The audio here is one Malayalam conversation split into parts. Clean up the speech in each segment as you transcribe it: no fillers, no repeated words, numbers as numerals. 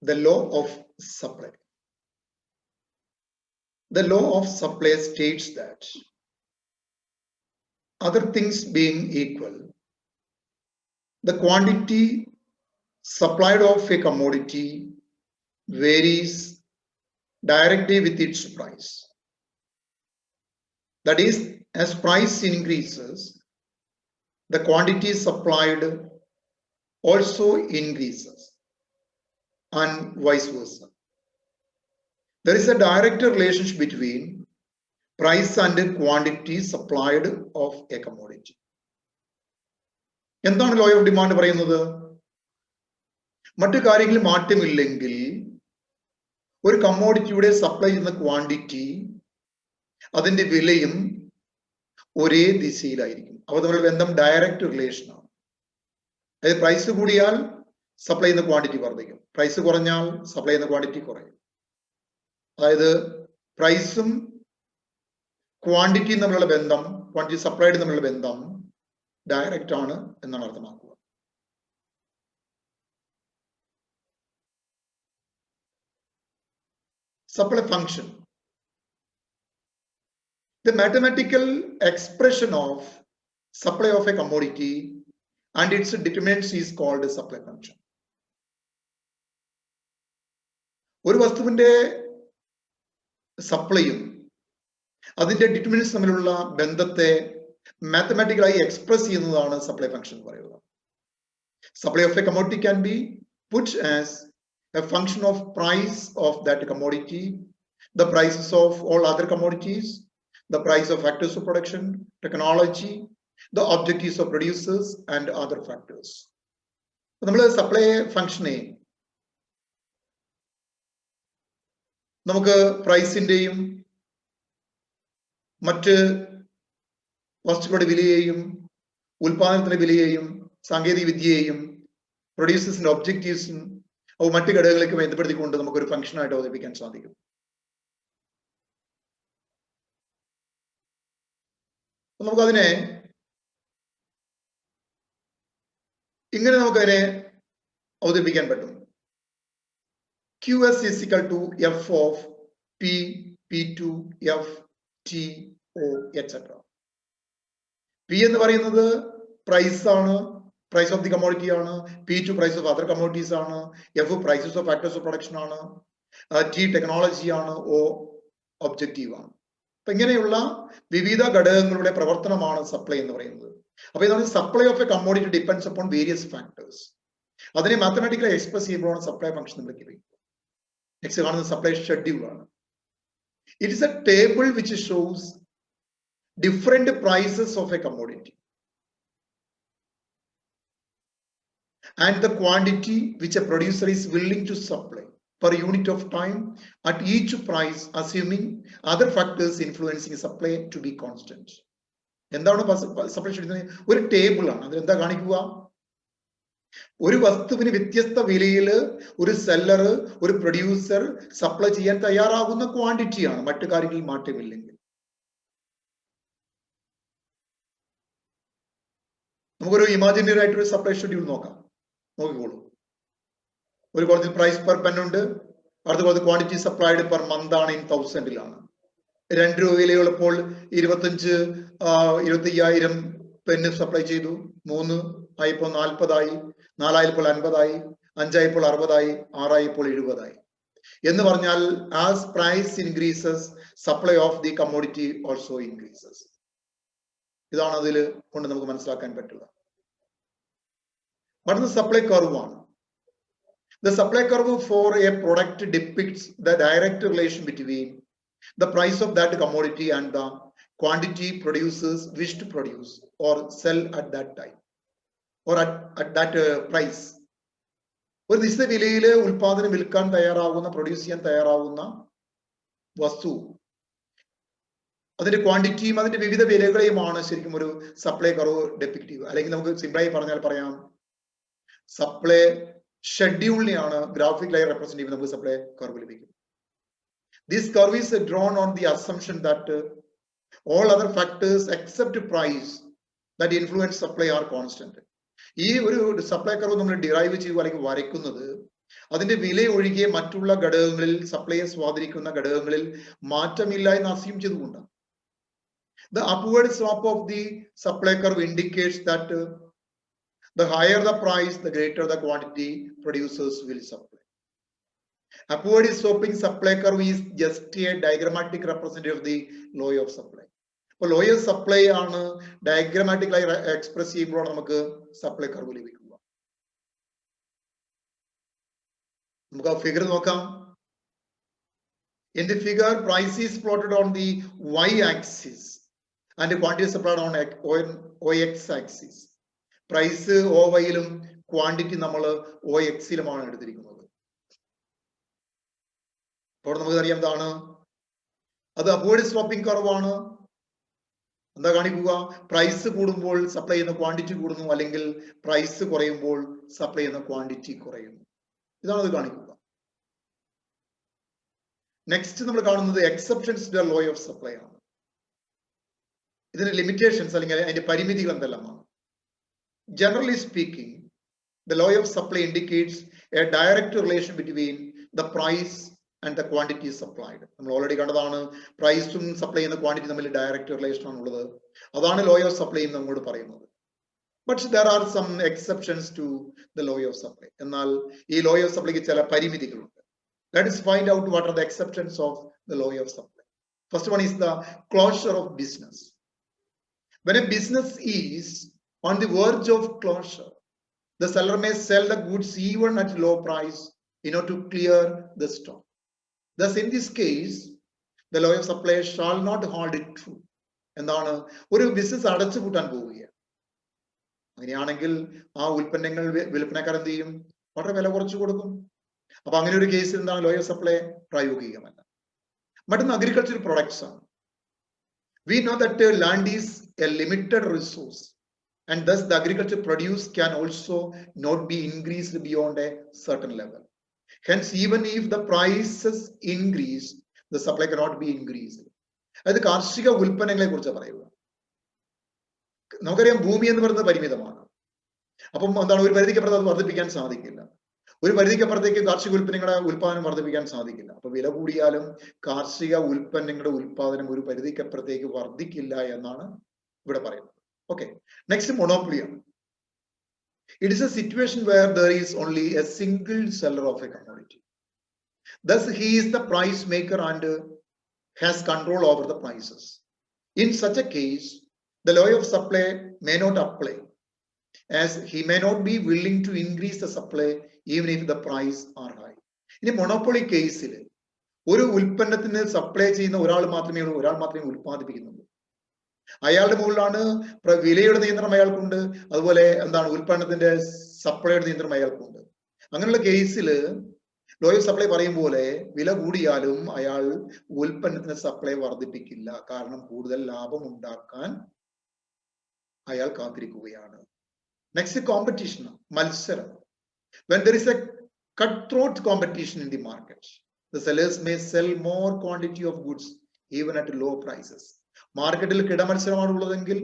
the law of supply. The law of supply states that other things being equal, the quantity supplied of a commodity varies directly with its price. That is, as price increases, the quantity supplied also increases, and vice versa. There is a direct relationship between price and quantity supplied of a commodity. എന്താണ് ലോ ഓഫ് ഡിമാൻഡ് പറയുന്നത്? മറ്റു കാര്യങ്ങളിൽ മാറ്റമില്ലെങ്കിൽ ഒരു കമ്മോഡിറ്റിയുടെ സപ്ലൈ ചെയ്യുന്ന ക്വാണ്ടിറ്റി അതിന്റെ വിലയും ഒരേ ദിശയിലായിരിക്കും. അവ തമ്മിലുള്ള ബന്ധം ഡയറക്റ്റ് റിലേഷൻ ആണ്. അതായത് പ്രൈസ് കൂടിയാൽ സപ്ലൈ ചെയ്യുന്ന ക്വാണ്ടിറ്റി വർദ്ധിക്കും, പ്രൈസ് കുറഞ്ഞാൽ സപ്ലൈ ചെയ്യുന്ന ക്വാണ്ടിറ്റി കുറയും. അതായത് പ്രൈസും ക്വാണ്ടിറ്റിയും തമ്മിലുള്ള ബന്ധം, ക്വാണ്ടിറ്റി സപ്ലൈഡ് തമ്മിലുള്ള ബന്ധം ഡയറക്റ്റ് ആണ് എന്നാണ് അർത്ഥമാക്കുക. Supply function. The mathematical expression of supply of a commodity and its determinants is called a supply function. ഒരു വസ്തുവിന്റെ സപ്ലൈയും അതിന്റെ ഡിറ്റർമിനൻസ് തമ്മിലുള്ള ബന്ധത്തെ മാത്തമാറ്റിക്കലായി എക്സ്പ്രസ് ചെയ്യുന്നതാണ് സപ്ലൈ ഫംഗ്ഷൻ എന്ന് പറയുന്നത്. Supply of a commodity can be put as a function of price of that commodity, the prices of all other commodities, the price of factors of production, technology, the objectives of producers, and other factors. നമ്മൾ സപ്ലൈ ഫംഗ്ഷനെ നമുക്ക് പ്രൈസിന്റെയും മറ്റ് വസ്തുക്കളുടെ വിലയെയും ഉൽപാദനത്തിന്റെ വിലയെയും സാങ്കേതിക വിദ്യയെയും പ്രൊഡ്യൂസേഴ്സിന്റെ ഒബ്ജക്റ്റീവ്സും മറ്റു ഘടകങ്ങളൊക്കെ ബന്ധപ്പെടുത്തിക്കൊണ്ട് നമുക്കൊരു ഫംഗ്ഷനായിട്ട് അവതരിപ്പിക്കാൻ സാധിക്കും. നമുക്കതിനെ ഇങ്ങനെ നമുക്കതിനെ അവതരിപ്പിക്കാൻ പറ്റും. QS is equal to F of P, P2, F, T, O, etc. P എന്ന് പറയുന്നത് പ്രൈസ് ആണ്, പ്രൈസ് ഓഫ് ദി കമ്മോഡിറ്റി ആണ്. P2 price of other commodities ആണ്. F prices of factors of production ആണ്. T ടെക്നോളജി ആണ്. O ഒബ്ജക്റ്റീവ് ആണ്. അപ്പൊ ഇങ്ങനെയുള്ള വിവിധ ഘടകങ്ങളുടെ പ്രവർത്തനമാണ് സപ്ലൈ എന്ന് പറയുന്നത്. അപ്പൊ ഇതാണ് supply of a commodity depends upon various factors. അതിനെ മാത്തമാറ്റിക്കലി എക്സ്പ്രസ് ചെയ്യുമ്പോഴാണ് സപ്ലൈ ഫംഗ്ഷൻ വിളിക്കുന്നത്. നെക്സ്റ്റ് കാണുന്ന സപ്ലൈ ഷെഡ്യൂൾ ആണ്. It is a table which shows different prices of a commodity and the quantity which a producer is willing to supply per unit of time at each price, assuming other factors influencing supply to be constant. എന്താണ് സപ്ലൈ ഷെഡ്യൂൾ? ഒരു ടേബിൾ ആണ്. അതിലെന്താ കാണിക്കുക? ഒരു വസ്തുവിന് വ്യത്യസ്ത വിലയിൽ ഒരു സെല്ലർ, ഒരു പ്രൊഡ്യൂസർ സപ്ലൈ ചെയ്യാൻ തയ്യാറാകുന്ന ക്വാണ്ടിറ്റിയാണ്, മറ്റു കാര്യങ്ങളിൽ മാറ്റമില്ലെങ്കിൽ. നമുക്കൊരു ഇമാജിനറി ആയിട്ടൊരു സപ്ലൈ ഷെഡ്യൂൾ നോക്കാം. നോക്കിക്കോളൂ. ഒരു കോളത്തിൽ പ്രൈസ് പെർ പെൻ ഉണ്ട്, അടുത്ത കോളത്തിൽ ക്വാണ്ടിറ്റി സപ്ലൈഡ് പെർ മന്ത് ആണ്, ഇൻ 1000-ലാണ്. 2 രൂപ വിലയുള്ളപ്പോൾ 25,000 പെന്ന് സപ്ലൈ ചെയ്തു. 3 ആയപ്പോൾ 40 4 ആയപ്പോൾ 50 5 ആയപ്പോൾ 60 6 ആയപ്പോൾ 70 എന്ന് പറഞ്ഞാൽ as price increases supply of the commodity also increases. ഇതാണ് അതിൽ കൊണ്ട് നമുക്ക് മനസ്സിലാക്കാൻ പറ്റുക. What is the supply curve on? The supply curve for a product depicts the direct relation between the price of that commodity and the quantity producers wish to produce or sell at that time or at that price. ഒരു നിശ്ചിത വിലയിൽ ഉൽപാദനം വിൽക്കാൻ തയ്യാറാവുന്ന, പ്രൊഡ്യൂസ് ചെയ്യാൻ തയ്യാറാവുന്ന വസ്തു, അതിന്റെ ക്വാണ്ടിറ്റിയും അതിന്റെ വിവിധ വിലകളെയുമാണ് ശരിക്കും ഒരു സപ്ലൈ കർവ് ഡെപ്പിക്റ്റീവ്. അല്ലെങ്കിൽ നമുക്ക് സിമ്പിളായി പറഞ്ഞാൽ പറയാം, സപ്ലൈ ഷെഡ്യൂളിനെയാണ് ഗ്രാഫിക്കലായി റെപ്രസെന്റ് ചെയ്യുമ്പോൾ നമുക്ക് സപ്ലൈ കർവ് ലഭിക്കും. This curve is drawn on the assumption that all other factors except price that influence supply are constant. ഈ ഒരു സപ്ലൈ കർവ് നമ്മൾ ഡിറൈവ് ചെയ്യുക അല്ലെങ്കിൽ വരയ്ക്കുന്നത് അതിന്റെ വില ഒഴികെ മറ്റുള്ള ഘടകങ്ങളിൽ സപ്ലൈയെ സ്വാധീനിക്കുന്ന ഘടകങ്ങളിൽ മാറ്റമില്ല എന്ന് അസ്യൂം ചെയ്തുകൊണ്ടാണ്. The upward slope of the supply curve indicates that the higher the price, the greater the quantity producers will supply. Upward sloping supply curve is just a diagrammatic representative of the law of supply. അപ്പോൾ law of supply ആണ് ഡയഗ്രമാറ്റിക്കലായി എക്സ്പ്രസ് ചെയ്യുമ്പോഴാണ് നമുക്ക് സപ്ലൈ കർവ് ലഭിക്കുക. നമുക്ക് ആ ഫിഗർ നോക്കാം. In the figure, price is plotted on the y-axis and quantity supplied on OX-axis. Price OY-ലും ക്വാണ്ടിറ്റി നമ്മൾ OX-ലുമാണ് എടുത്തിരിക്കുന്നത്. അപ്പോൾ നമുക്കറിയാം എന്താണ് അത് അപ്വേർഡ് സ്ലോപ്പിംഗ് കർവാണ്. എന്താ കാണിക്കുക? പ്രൈസ് കൂടുമ്പോൾ സപ്ലൈ ചെയ്യുന്ന ക്വാണ്ടിറ്റി കൂടുന്നു, അല്ലെങ്കിൽ പ്രൈസ് കുറയുമ്പോൾ സപ്ലൈ ചെയ്യുന്ന ക്വാണ്ടിറ്റി കുറയുന്നു. ഇതാണ് അത് കാണിക്കുക. നെക്സ്റ്റ് നമ്മൾ കാണുന്നത് exceptions to the law of supply ആണ്. ഇതിന്റെ ലിമിറ്റേഷൻസ് അല്ലെങ്കിൽ അതിന്റെ പരിമിതികൾ എന്തെല്ലാമാണ്? Generally speaking, the law of supply indicates a direct relation between the price and the quantity supplied. നമ്മൾ ഓൾറെഡി കണ്ടതാണ് പ്രൈസും സപ്ലൈ ചെയ്യുന്ന ക്വാണ്ടിറ്റി തമ്മിൽ ഡയറക്റ്റ് റിലേഷൻ ആണുള്ളത്. അതാണ് ലോ ഓഫ് സപ്ലൈ എന്ന് നമ്മോട് പറയുന്നത്. But there are some exceptions to the law of supply. എന്നാൽ ഈ ലോ ഓഫ് സപ്ലൈക്ക് ചില പരിമിതികളുണ്ട്. Let us find out what are the exceptions of the law of supply. First one is the closure of business. When a business is on the verge of closure, the seller may sell the goods even at low price in order to clear the stock. Thus, in this case, the law of supply shall not hold it true. എന്താണ്? ഒരു ബിസിനസ് അടച്ചുപൂട്ടാൻ പോവുകയാണ്. അങ്ങനെയാണെങ്കിൽ ആ ഉൽപ്പന്നങ്ങൾ വിൽപ്പനക്കാർ എന്ത് ചെയ്യും? വളരെ വില കുറച്ചു കൊടുക്കും. അപ്പൊ അങ്ങനെ ഒരു കേസിൽ എന്താണ് ലോ ഓഫ് സപ്ലൈ പ്രായോഗികമല്ല. മറ്റൊന്ന് അഗ്രികൾച്ചർ പ്രൊഡക്ട്സ് ആണ്. We know that land is a limited resource, and thus the agriculture produce can also not be increased beyond a certain level. Hence, even if the prices increase, the supply cannot be increased. അതായത് കാർഷിക ഉൽപ്പന്നങ്ങളെ കുറിച്ച് പറയുക. നമുക്കറിയാം ഭൂമി എന്ന് പറയുന്നത് പരിമിതമാണ്. അപ്പം എന്താണ്, ഒരു പരിധിക്കപ്പുറത്ത് അത് വർദ്ധിപ്പിക്കാൻ സാധിക്കില്ല. ഒരു പരിധിക്കപ്പുറത്തേക്ക് കാർഷിക ഉൽപ്പന്നങ്ങളുടെ ഉൽപാദനം വർദ്ധിപ്പിക്കാൻ സാധിക്കില്ല. അപ്പൊ വില കൂടിയാലും കാർഷിക ഉൽപ്പന്നങ്ങളുടെ ഉൽപാദനം ഒരു പരിധിക്കപ്പുറത്തേക്ക് വർദ്ധിക്കില്ല എന്നാണ് ഇവിടെ പറയുന്നത്. ഓക്കെ, നെക്സ്റ്റ് മൊണോപ്പൊളിയാണ്. It is a situation where there is only a single seller of a commodity. Thus, he is the price maker and has control over the prices. In such a case, the law of supply may not apply, as he may not be willing to increase the supply even if the price are high. ഇനി മൊണോപ്പൊളി കേസിൽ ഒരു ഉൽപ്പന്നത്തിന് സപ്ലൈ ചെയ്യുന്ന ഒരാൾ മാത്രമേ ഉൽപ്പാദിപ്പിക്കുന്നുള്ളൂ. അയാളുടെ മുകളിലാണ് വിലയുടെ നിയന്ത്രണം അയാൾക്കുണ്ട്, അതുപോലെ എന്താണ് ഉൽപ്പന്നത്തിന്റെ സപ്ലൈയുടെ നിയന്ത്രണം അയാൾക്കുണ്ട്. അങ്ങനെയുള്ള കേസിൽ ലോ ഓഫ് സപ്ലൈ പറയും പോലെ വില കൂടിയാലും അയാൾ ഉൽപ്പന്നത്തിന് സപ്ലൈ വർദ്ധിപ്പിക്കില്ല. കാരണം കൂടുതൽ ലാഭം ഉണ്ടാക്കാൻ അയാൾ കാത്തിരിക്കുകയാണ്. നെക്സ്റ്റ് കോമ്പറ്റീഷൻ, മത്സരം. When there is a cutthroat competition in the market, the sellers may sell more quantity of goods even at low prices. മാർക്കറ്റിൽ കിടമത്സരമാണ് ഉള്ളതെങ്കിൽ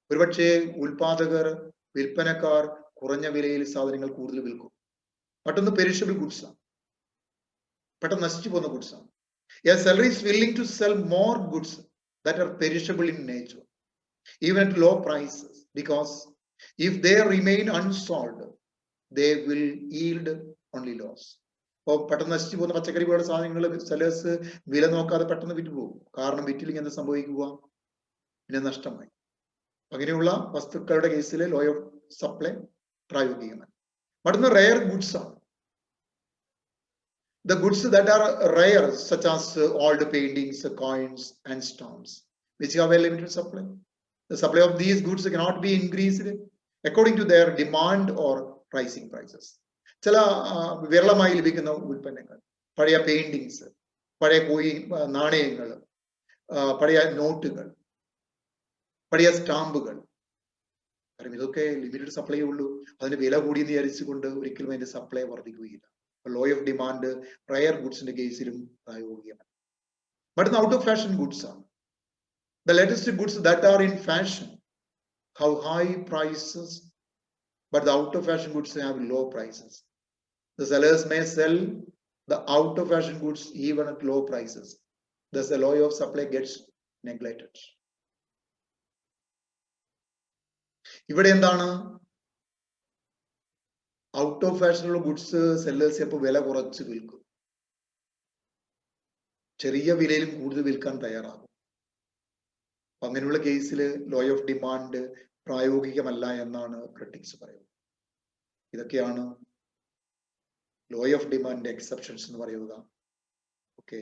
ഒരുപക്ഷെ ഉൽപാദകർ, വിൽപ്പനക്കാർ കുറഞ്ഞ വിലയിൽ സാധനങ്ങൾ കൂടുതൽ വിൽക്കും. മറ്റൊന്ന് പെരിഷബിൾ ഗുഡ്സ് ആണ്, പെട്ടെന്ന് നശിച്ചു പോകുന്ന ഗുഡ്സ് ആണ്. A seller is willing to sell more goods that are perishable in nature, even at low prices, because if they remain unsold, they will yield only loss. അപ്പോൾ പെട്ടെന്ന് നശിച്ചു പോകുന്ന പച്ചക്കറി പോലുള്ള സാധനങ്ങൾ സെല്ലേഴ്സ് വില നോക്കാതെ പെട്ടെന്ന് വിറ്റുപോകും. കാരണം വിറ്റില്ലെങ്കിൽ എന്താ സംഭവിക്കുക? പിന്നെ നഷ്ടമായി. അങ്ങനെയുള്ള വസ്തുക്കളുടെ കേസിൽ ലോ ഓഫ് സപ്ലൈ പ്രായോഗികമാണ്. മറ്റൊന്ന് റെയർ ഗുഡ്സ് ആണ്. The goods that are rare, such as old paintings, coins, and stamps, which have a limited supply. The supply of these goods cannot be increased according to their demand or pricing prices. ചില വിരളമായി ലഭിക്കുന്ന ഉൽപ്പന്നങ്ങൾ, പഴയ പെയിന്റിങ്സ്, പഴയ നാണയങ്ങൾ, പഴയ നോട്ടുകൾ, പഴയ സ്റ്റാമ്പുകൾ, കാരണം ഇതൊക്കെ ലിമിറ്റഡ് സപ്ലൈ ഉള്ളൂ. അതിന് വില കൂടിയെന്ന് വിചാരിച്ചുകൊണ്ട് ഒരിക്കലും അതിന്റെ സപ്ലൈ വർദ്ധിക്കുകയില്ല. ലോ ഓഫ് ഡിമാൻഡ് റയർ ഗുഡ്സിന്റെ കേസിലും പ്രായോഗികമാണ്. മറ്റൊന്ന് ഔട്ട് ഓഫ് ഫാഷൻ ഗുഡ്സ് ആണ്. The latest goods that are in fashion have high prices, but the out of fashion goods have low prices. The sellers may sell the out of fashion goods even at low prices. Thus, the law of supply gets neglected. ഇവിടെ എന്താണ്? ഔട്ട് ഓഫ് ഫാഷനുള്ള ഗുഡ്സ് സെല്ലേഴ്സ് ചിലപ്പോൾ വില കുറച്ച് വിൽക്കും, ചെറിയ വിലയിലും കൂടുതൽ വിൽക്കാൻ തയ്യാറാകും. അങ്ങനെയുള്ള കേസിൽ ലോ ഓഫ് ഡിമാൻഡ് പ്രായോഗികമല്ല എന്നാണ് ക്രിട്ടിക്സ് പറയുന്നത്. ഇതൊക്കെയാണ് ലോ ഓഫ് ഡിമാൻഡ് എക്സെപ്ഷൻസ് എന്ന് പറയുക. ഓക്കെ.